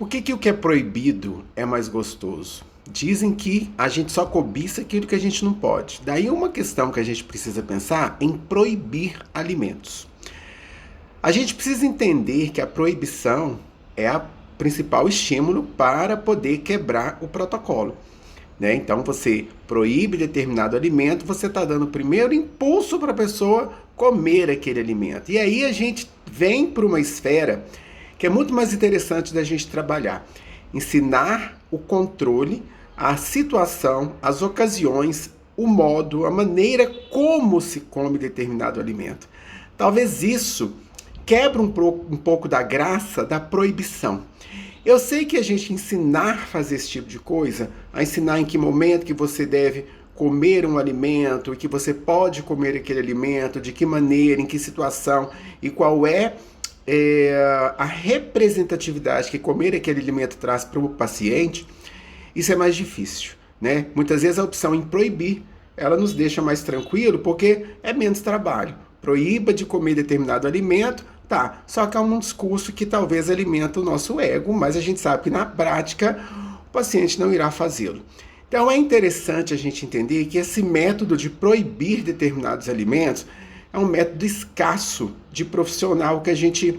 Por que que o que é proibido é mais gostoso? Dizem que a gente só cobiça aquilo que a gente não pode. Daí uma questão que a gente precisa pensar em proibir alimentos. A gente precisa entender que a proibição é a principal estímulo para poder quebrar o protocolo. Né? Então você proíbe determinado alimento, você está dando o primeiro impulso para a pessoa comer aquele alimento. E aí a gente vem para uma esfera que é muito mais interessante da gente trabalhar. Ensinar o controle, a situação, as ocasiões, o modo, a maneira como se come determinado alimento. Talvez isso quebre um pouco da graça da proibição. Eu sei que a gente ensinar a fazer esse tipo de coisa, a ensinar em que momento que você deve comer um alimento, e que você pode comer aquele alimento, de que maneira, em que situação, e qual é a representatividade que comer aquele alimento traz para o paciente, isso é mais difícil, né? Muitas vezes a opção em proibir, ela nos deixa mais tranquilo, porque é menos trabalho. Proíba de comer determinado alimento, tá, só que é um discurso que talvez alimenta o nosso ego, mas a gente sabe que na prática o paciente não irá fazê-lo. Então é interessante a gente entender que esse método de proibir determinados alimentos é um método escasso de profissional que a gente,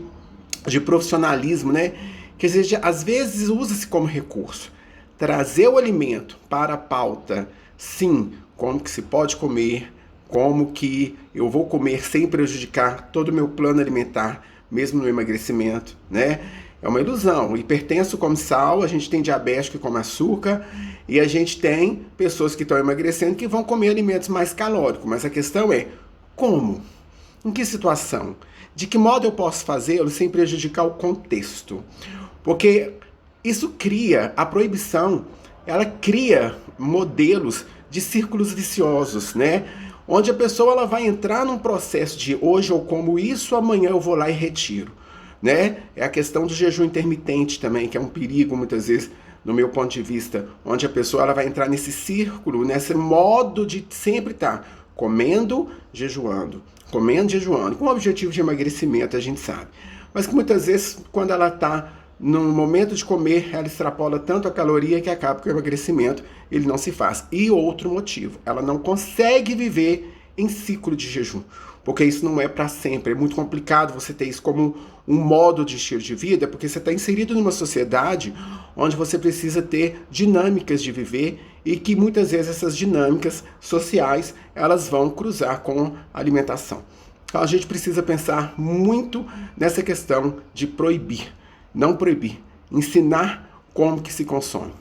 de profissionalismo, né? Que às vezes usa-se como recurso. Trazer o alimento para a pauta, sim, como que se pode comer, como que eu vou comer sem prejudicar todo o meu plano alimentar, mesmo no emagrecimento, né? É uma ilusão. O hipertenso come sal, a gente tem diabético que come açúcar, e a gente tem pessoas que estão emagrecendo que vão comer alimentos mais calóricos. Mas a questão é, como? Em que situação? De que modo eu posso fazê-lo sem prejudicar o contexto? Porque isso cria, a proibição, ela cria modelos de círculos viciosos, né? Onde a pessoa ela vai entrar num processo de hoje eu como isso, amanhã eu vou lá e retiro, né? É a questão do jejum intermitente também, que é um perigo muitas vezes, no meu ponto de vista, onde a pessoa ela vai entrar nesse círculo, nesse modo de sempre estar comendo, jejuando, com o objetivo de emagrecimento, a gente sabe. Mas que muitas vezes, quando ela está no momento de comer, ela extrapola tanto a caloria que acaba que o emagrecimento ele não se faz. E outro motivo, ela não consegue viver em ciclo de jejum, porque isso não é para sempre. É muito complicado você ter isso como um modo de estilo de vida, porque você está inserido numa sociedade onde você precisa ter dinâmicas de viver e que muitas vezes essas dinâmicas sociais elas vão cruzar com a alimentação. Então a gente precisa pensar muito nessa questão de proibir. Não proibir, ensinar como que se consome.